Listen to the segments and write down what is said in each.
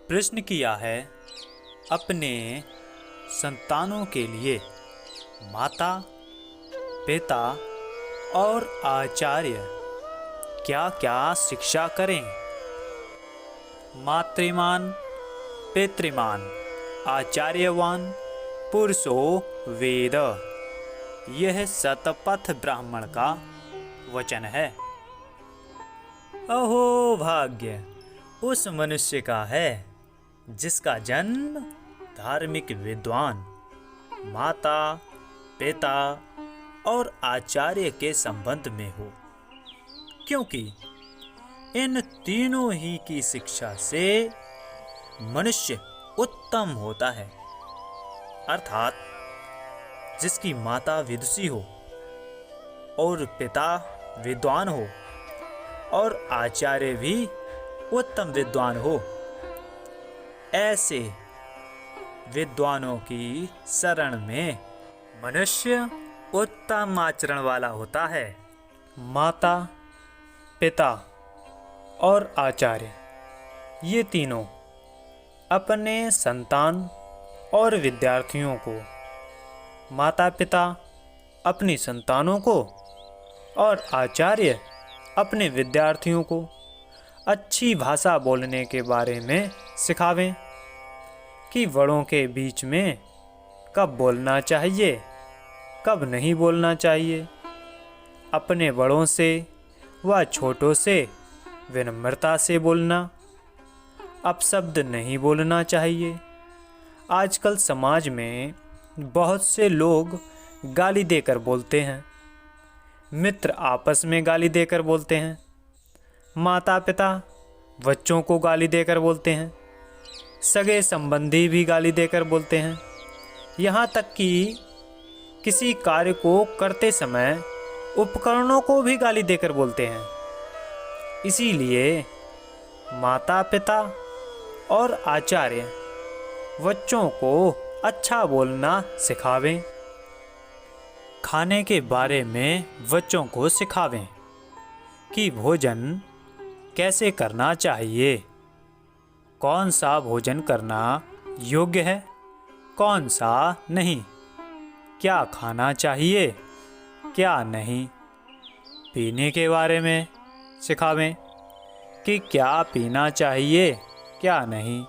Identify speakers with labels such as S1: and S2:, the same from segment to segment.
S1: प्रश्न किया है अपने संतानों के लिए माता, पिता और आचार्य क्या क्या शिक्षा करें। मातृमान, पितृमान, आचार्यवान पुरुषो वेद, यह शतपथ ब्राह्मण का वचन है। अहो भाग्य उस मनुष्य का है जिसका जन्म धार्मिक विद्वान, माता, पिता और आचार्य के संबंध में हो, क्योंकि इन तीनों ही की शिक्षा से मनुष्य उत्तम होता है। अर्थात जिसकी माता विदुषी हो और पिता विद्वान हो और आचार्य भी उत्तम विद्वान हो, ऐसे विद्वानों की शरण में मनुष्य उत्तम आचरण वाला होता है। माता, पिता और आचार्य ये तीनों अपने संतान और विद्यार्थियों को, माता पिता अपनी संतानों को और आचार्य अपने विद्यार्थियों को अच्छी भाषा बोलने के बारे में सिखावें कि बड़ों के बीच में कब बोलना चाहिए, कब नहीं बोलना चाहिए। अपने बड़ों से व छोटों से विनम्रता से बोलना, अपशब्द नहीं बोलना चाहिए। आजकल समाज में बहुत से लोग गाली देकर बोलते हैं, मित्र आपस में गाली देकर बोलते हैं, माता पिता बच्चों को गाली देकर बोलते हैं, सगे संबंधी भी गाली देकर बोलते हैं। यहाँ तक कि किसी कार्य को करते समय उपकरणों को भी गाली देकर बोलते हैं। इसीलिए माता पिता और आचार्य बच्चों को अच्छा बोलना सिखावें। खाने के बारे में बच्चों को सिखावें कि भोजन कैसे करना चाहिए, कौन सा भोजन करना योग्य है, कौन सा नहीं, क्या खाना चाहिए, क्या नहीं। पीने के बारे में सिखावें कि क्या पीना चाहिए, क्या नहीं,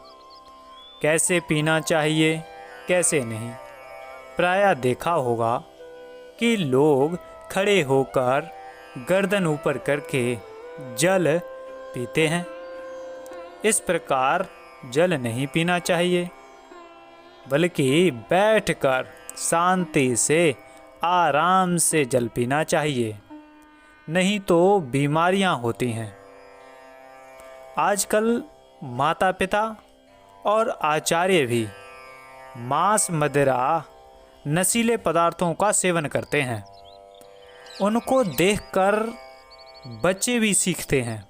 S1: कैसे पीना चाहिए, कैसे नहीं। प्रायः देखा होगा कि लोग खड़े होकर गर्दन ऊपर करके जल पीते हैं। इस प्रकार जल नहीं पीना चाहिए, बल्कि बैठकर शांति से आराम से जल पीना चाहिए, नहीं तो बीमारियां होती हैं। आजकल माता पिता और आचार्य भी मांस, मदिरा, नशीले पदार्थों का सेवन करते हैं। उनको देखकर बच्चे भी सीखते हैं,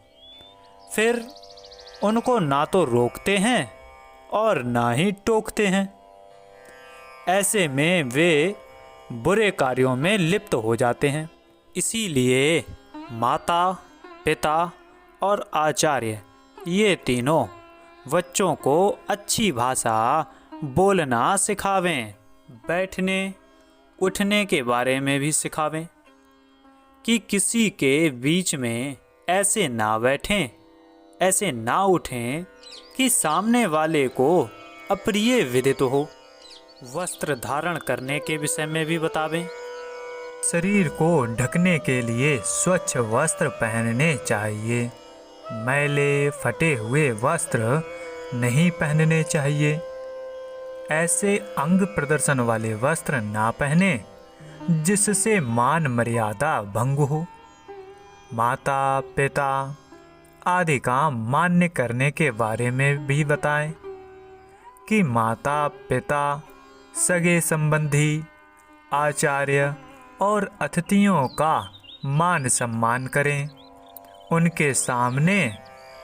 S1: फिर उनको ना तो रोकते हैं और ना ही टोकते हैं। ऐसे में वे बुरे कार्यों में लिप्त हो जाते हैं। इसीलिए माता, पिता और आचार्य ये तीनों बच्चों को अच्छी भाषा बोलना सिखावें। बैठने उठने के बारे में भी सिखावें कि किसी के बीच में ऐसे ना बैठें, ऐसे ना उठें कि सामने वाले को अप्रिय विदित हो। वस्त्र धारण करने के विषय में भी बतावें। शरीर को ढकने के लिए स्वच्छ वस्त्र पहनने चाहिए, मैले फटे हुए वस्त्र नहीं पहनने चाहिए। ऐसे अंग प्रदर्शन वाले वस्त्र ना पहने जिससे मान मर्यादा भंग हो। माता पिता आदि का मान्य करने के बारे में भी बताएं कि माता पिता, सगे संबंधी, आचार्य और अतिथियों का मान सम्मान करें। उनके सामने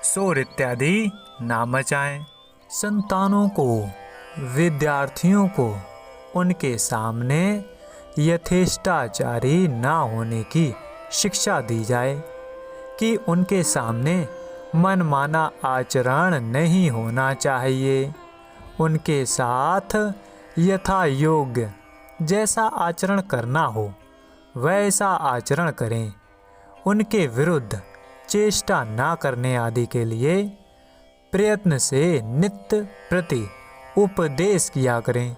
S1: शोर इत्यादि ना मचाएं। संतानों को, विद्यार्थियों को उनके सामने यथेष्टाचारी ना होने की शिक्षा दी जाए कि उनके सामने मनमाना आचरण नहीं होना चाहिए। उनके साथ यथा योग्य जैसा आचरण करना हो वैसा आचरण करें। उनके विरुद्ध चेष्टा ना करने आदि के लिए प्रयत्न से नित्य प्रति उपदेश किया करें।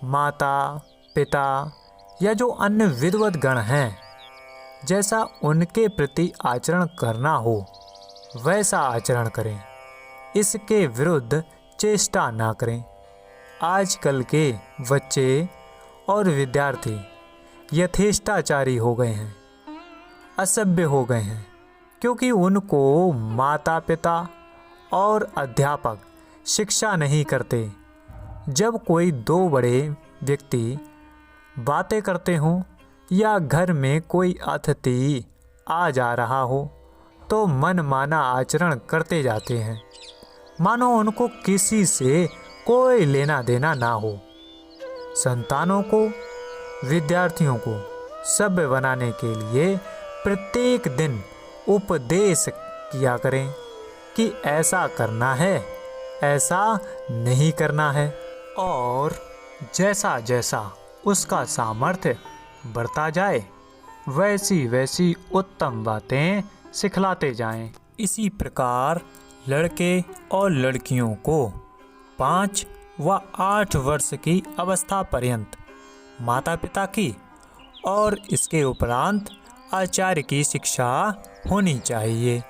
S1: माता पिता या जो अन्य विद्वत गण हैं, जैसा उनके प्रति आचरण करना हो वैसा आचरण करें। इसके विरुद्ध चेष्टा ना करें। आजकल के बच्चे और विद्यार्थी यथेष्टाचारी हो गए हैं, असभ्य हो गए हैं, क्योंकि उनको माता पिता और अध्यापक शिक्षा नहीं करते। जब कोई दो बड़े व्यक्ति बातें करते हों या घर में कोई अतिथि आ जा रहा हो तो मनमाना आचरण करते जाते हैं, मानो उनको किसी से कोई लेना देना ना हो। संतानों को, विद्यार्थियों को सभ्य बनाने के लिए प्रत्येक दिन उपदेश किया करें कि ऐसा करना है, ऐसा नहीं करना है, और जैसा जैसा उसका सामर्थ्य बढ़ता जाए वैसी वैसी उत्तम बातें सिखलाते जाएं। इसी प्रकार लड़के और लड़कियों को 5 व 8 वर्ष की अवस्था पर्यंत माता पिता की और इसके उपरांत आचार्य की शिक्षा होनी चाहिए।